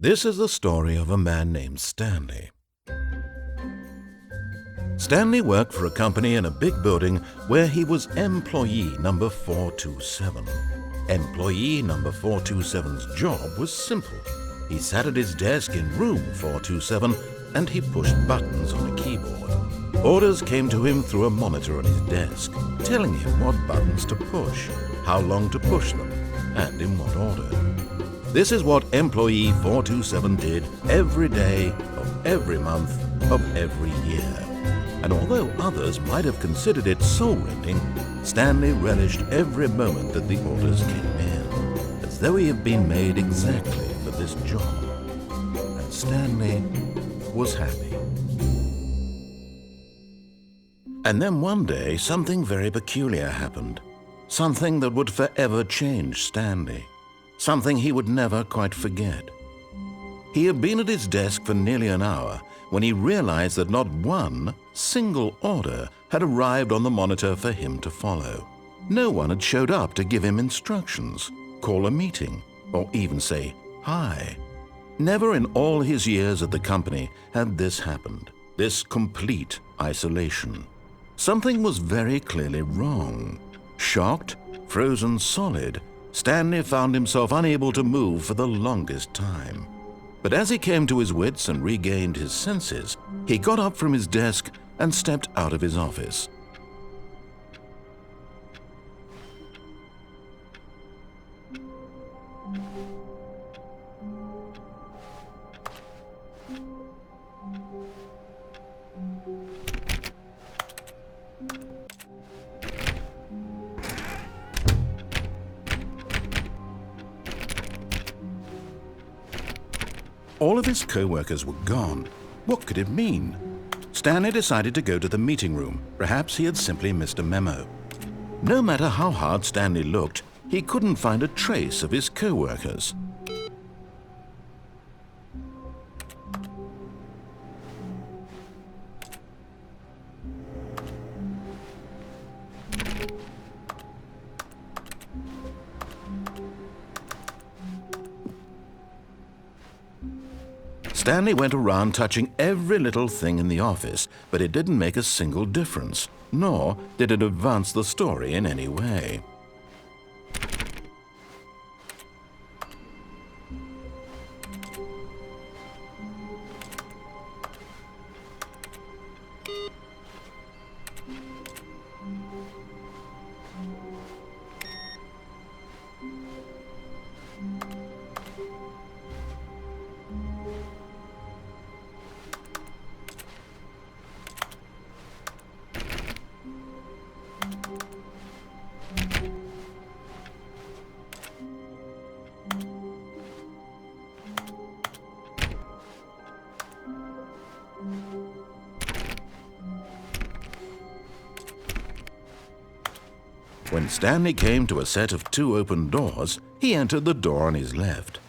This is the story of a man named Stanley. Stanley worked for a company in a big building where he was employee number 427. Employee number 427's job was simple. He sat at his desk in room 427 and he pushed buttons on a keyboard. Orders came to him through a monitor on his desk, telling him what buttons to push, how long to push them, and in what order. This is what employee 427 did every day of every month of every year. And although others might have considered it soul-rending, Stanley relished every moment that the orders came in, as though he had been made exactly for this job. And Stanley was happy. And then one day, something very peculiar happened. Something that would forever change Stanley. Something he would never quite forget. He had been at his desk for nearly an hour when he realized that not one single order had arrived on the monitor for him to follow. No one had showed up to give him instructions, call a meeting, or even say hi. Never in all his years at the company had this happened, this complete isolation. Something was very clearly wrong. Shocked, frozen solid, Stanley found himself unable to move for the longest time. But as he came to his wits and regained his senses, he got up from his desk and stepped out of his office. All of his co-workers were gone. What could it mean? Stanley decided to go to the meeting room. Perhaps he had simply missed a memo. No matter how hard Stanley looked, he couldn't find a trace of his co-workers. Stanley went around touching every little thing in the office, but it didn't make a single difference, nor did it advance the story in any way. When Stanley came to a set of 2 open doors, he entered the door on his left.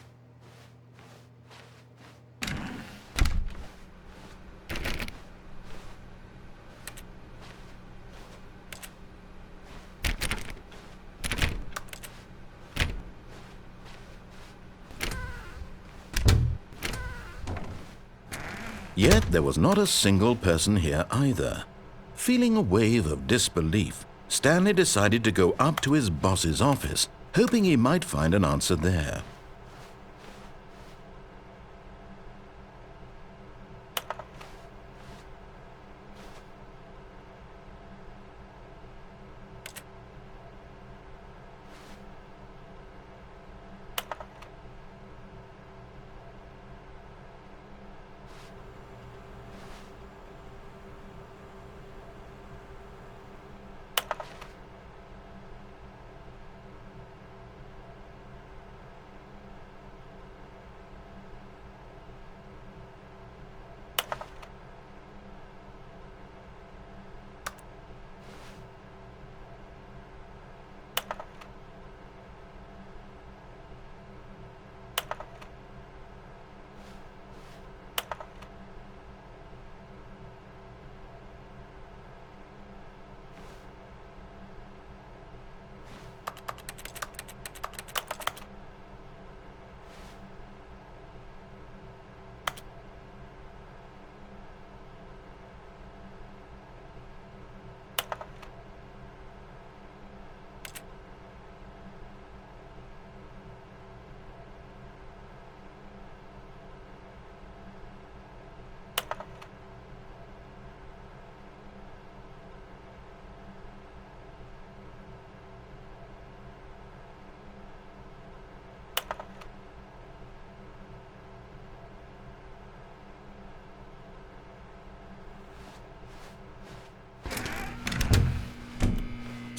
Yet there was not a single person here either. Feeling a wave of disbelief, Stanley decided to go up to his boss's office, hoping he might find an answer there.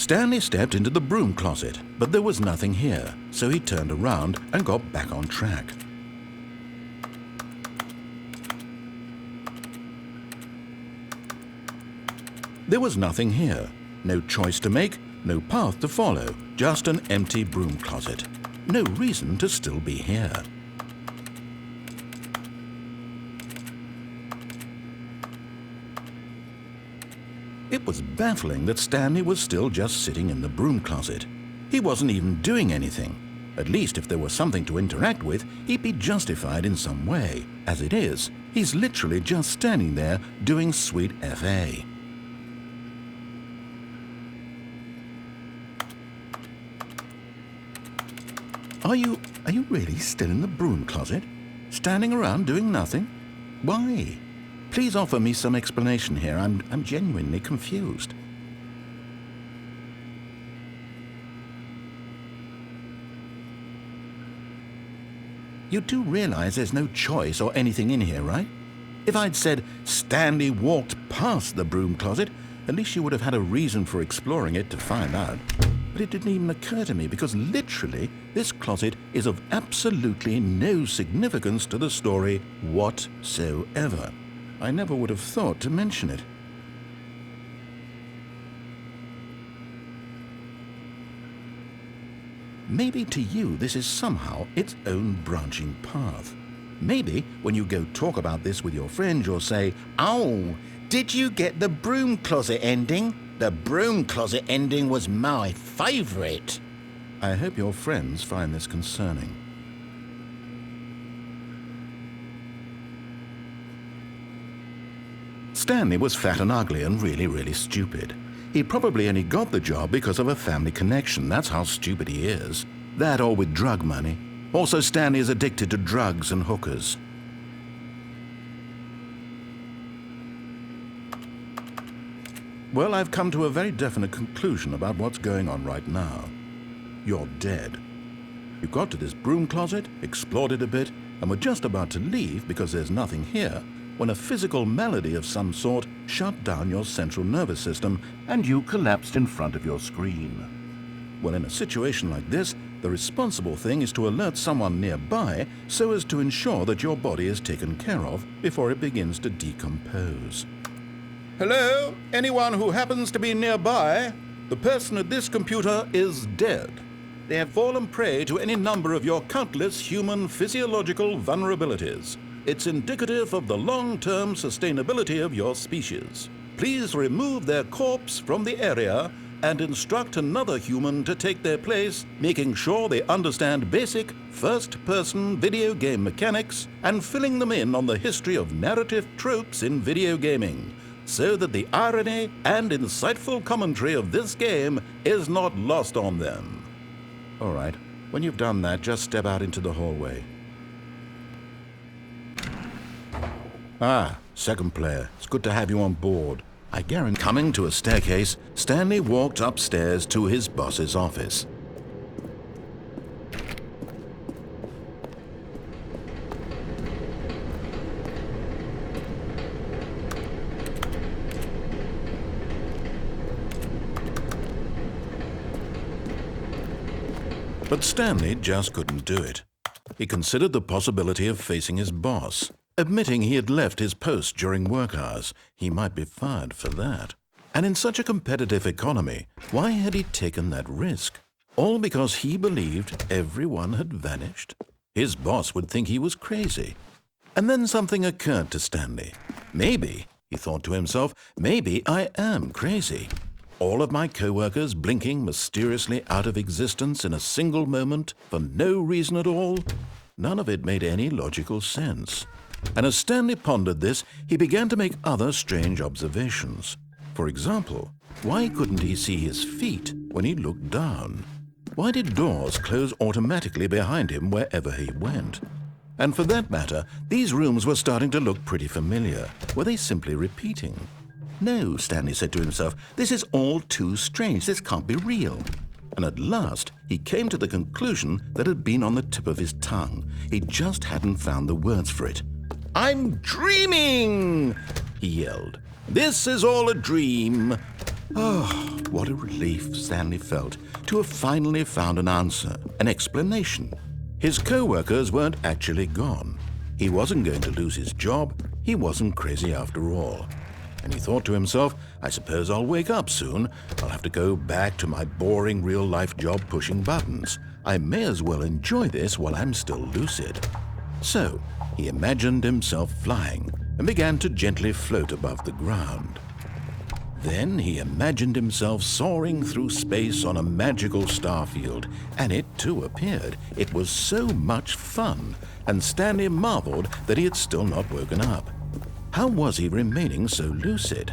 Stanley stepped into the broom closet, but there was nothing here, so he turned around and got back on track. There was nothing here. No choice to make, no path to follow, just an empty broom closet. No reason to still be here. It was baffling that Stanley was still just sitting in the broom closet. He wasn't even doing anything. At least if there was something to interact with, he'd be justified in some way. As it is, he's literally just standing there doing sweet FA. Are you really still in the broom closet? Standing around doing nothing? Why? Please offer me some explanation here. I'm genuinely confused. You do realize there's no choice or anything in here, right? If I'd said Stanley walked past the broom closet, at least you would have had a reason for exploring it to find out. But it didn't even occur to me because literally this closet is of absolutely no significance to the story whatsoever. I never would have thought to mention it. Maybe to you this is somehow its own branching path. Maybe when you go talk about this with your friends you'll say, "Oh, did you get the broom closet ending? The broom closet ending was my favorite." I hope your friends find this concerning. Stanley was fat and ugly and really stupid. He probably only got the job because of a family connection. That's how stupid he is. That or with drug money. Also, Stanley is addicted to drugs and hookers. Well, I've come to a very definite conclusion about what's going on right now. You're dead. You got to this broom closet, explored it a bit, and were just about to leave because there's nothing here, when a physical malady of some sort shut down your central nervous system and you collapsed in front of your screen. Well, in a situation like this, the responsible thing is to alert someone nearby so as to ensure that your body is taken care of before it begins to decompose. Hello? Anyone who happens to be nearby? The person at this computer is dead. They have fallen prey to any number of your countless human physiological vulnerabilities. It's indicative of the long-term sustainability of your species. Please remove their corpse from the area and instruct another human to take their place, making sure they understand basic first-person video game mechanics and filling them in on the history of narrative tropes in video gaming, so that the irony and insightful commentary of this game is not lost on them. All right, when you've done that, just step out into the hallway. Ah, second player. It's good to have you on board. I guarantee. Coming to a staircase, Stanley walked upstairs to his boss's office. But Stanley just couldn't do it. He considered the possibility of facing his boss. Admitting he had left his post during work hours, he might be fired for that. And in such a competitive economy, why had he taken that risk? All because he believed everyone had vanished? His boss would think he was crazy. And then something occurred to Stanley. Maybe, he thought to himself, maybe I am crazy. All of my co-workers blinking mysteriously out of existence in a single moment for no reason at all? None of it made any logical sense. And as Stanley pondered this, he began to make other strange observations. For example, why couldn't he see his feet when he looked down? Why did doors close automatically behind him wherever he went? And for that matter, these rooms were starting to look pretty familiar. Were they simply repeating? No, Stanley said to himself, this is all too strange. This can't be real. And at last, he came to the conclusion that had been on the tip of his tongue. He just hadn't found the words for it. "I'm dreaming!" he yelled. "This is all a dream." Oh, What a relief Stanley felt to have finally found an answer, an explanation. His co-workers weren't actually gone. He wasn't going to lose his job. He wasn't crazy after all. And he thought to himself, I suppose I'll wake up soon. I'll have to go back to my boring real-life job pushing buttons. I may as well enjoy this while I'm still lucid. So he imagined himself flying and began to gently float above the ground. Then he imagined himself soaring through space on a magical starfield, and it too appeared. It was so much fun, and Stanley marveled that he had still not woken up. How was he remaining so lucid?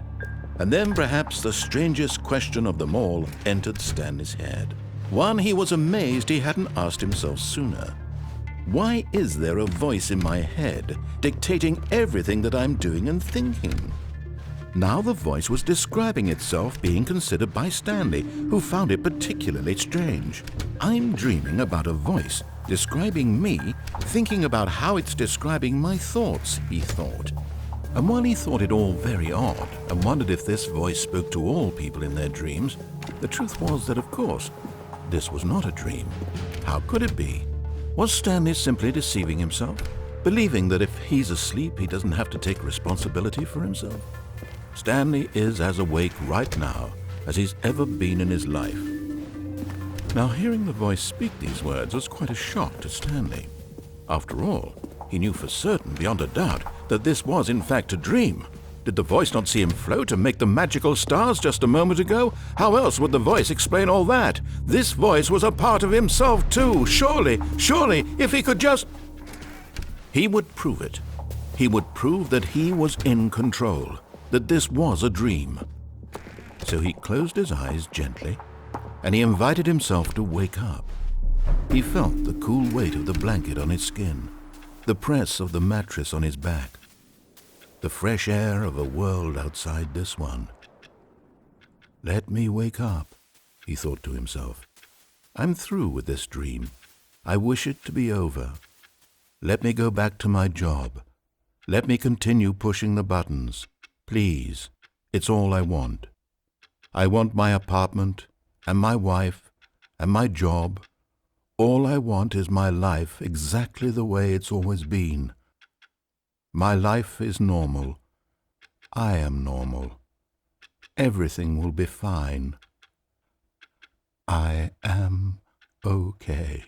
And then perhaps the strangest question of them all entered Stanley's head. One he was amazed he hadn't asked himself sooner. Why is there a voice in my head dictating everything that I'm doing and thinking? Now the voice was describing itself being considered by Stanley, who found it particularly strange. I'm dreaming about a voice describing me, thinking about how it's describing my thoughts, he thought. And while he thought it all very odd and wondered if this voice spoke to all people in their dreams, the truth was that, of course, this was not a dream. How could it be? Was Stanley simply deceiving himself, believing that if he's asleep, he doesn't have to take responsibility for himself? Stanley is as awake right now as he's ever been in his life. Now, hearing the voice speak these words was quite a shock to Stanley. After all, he knew for certain, beyond a doubt, that this was in fact a dream. Did the voice not see him float and make the magical stars just a moment ago? How else would the voice explain all that? This voice was a part of himself too. Surely, if he could just... He would prove it. He would prove that he was in control, that this was a dream. So he closed his eyes gently, and he invited himself to wake up. He felt the cool weight of the blanket on his skin, the press of the mattress on his back, the fresh air of a world outside this one. Let me wake up, he thought to himself. I'm through with this dream. I wish it to be over. Let me go back to my job. Let me continue pushing the buttons. Please, it's all I want. I want my apartment and my wife and my job. All I want is my life exactly the way it's always been. My life is normal. I am normal. Everything will be fine. I am okay.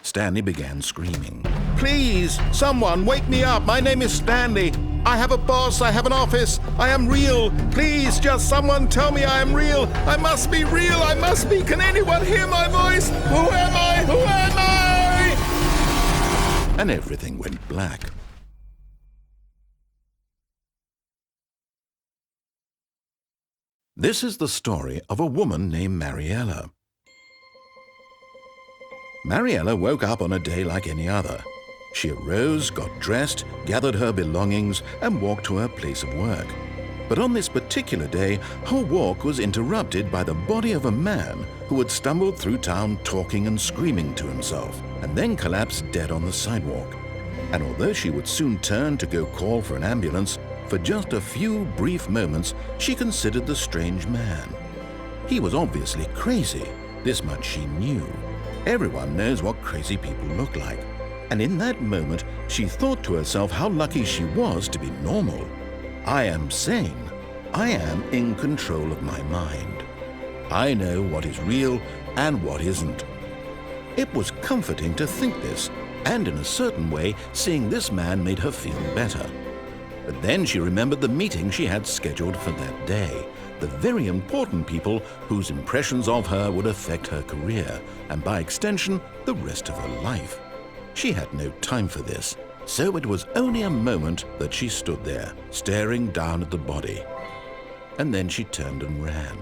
Stanley began screaming. Please, someone, wake me up. My name is Stanley. I have a boss. I have an office. I am real. Please, just someone tell me I am real. I must be real. I must be. Can anyone hear my voice? Who am I? Who am I? And everything went black. This is the story of a woman named Mariella. Mariella woke up on a day like any other. She arose, got dressed, gathered her belongings, and walked to her place of work. But on this particular day, her walk was interrupted by the body of a man who had stumbled through town talking and screaming to himself, and then collapsed dead on the sidewalk. And although she would soon turn to go call for an ambulance, for just a few brief moments she considered the strange man. He was obviously crazy, this much she knew. Everyone knows what crazy people look like. And in that moment, she thought to herself how lucky she was to be normal. I am sane. I am in control of my mind. I know what is real and what isn't. It was comforting to think this, and in a certain way, seeing this man made her feel better. But then she remembered the meeting she had scheduled for that day, the very important people whose impressions of her would affect her career, and by extension, the rest of her life. She had no time for this, so it was only a moment that she stood there, staring down at the body. And then she turned and ran.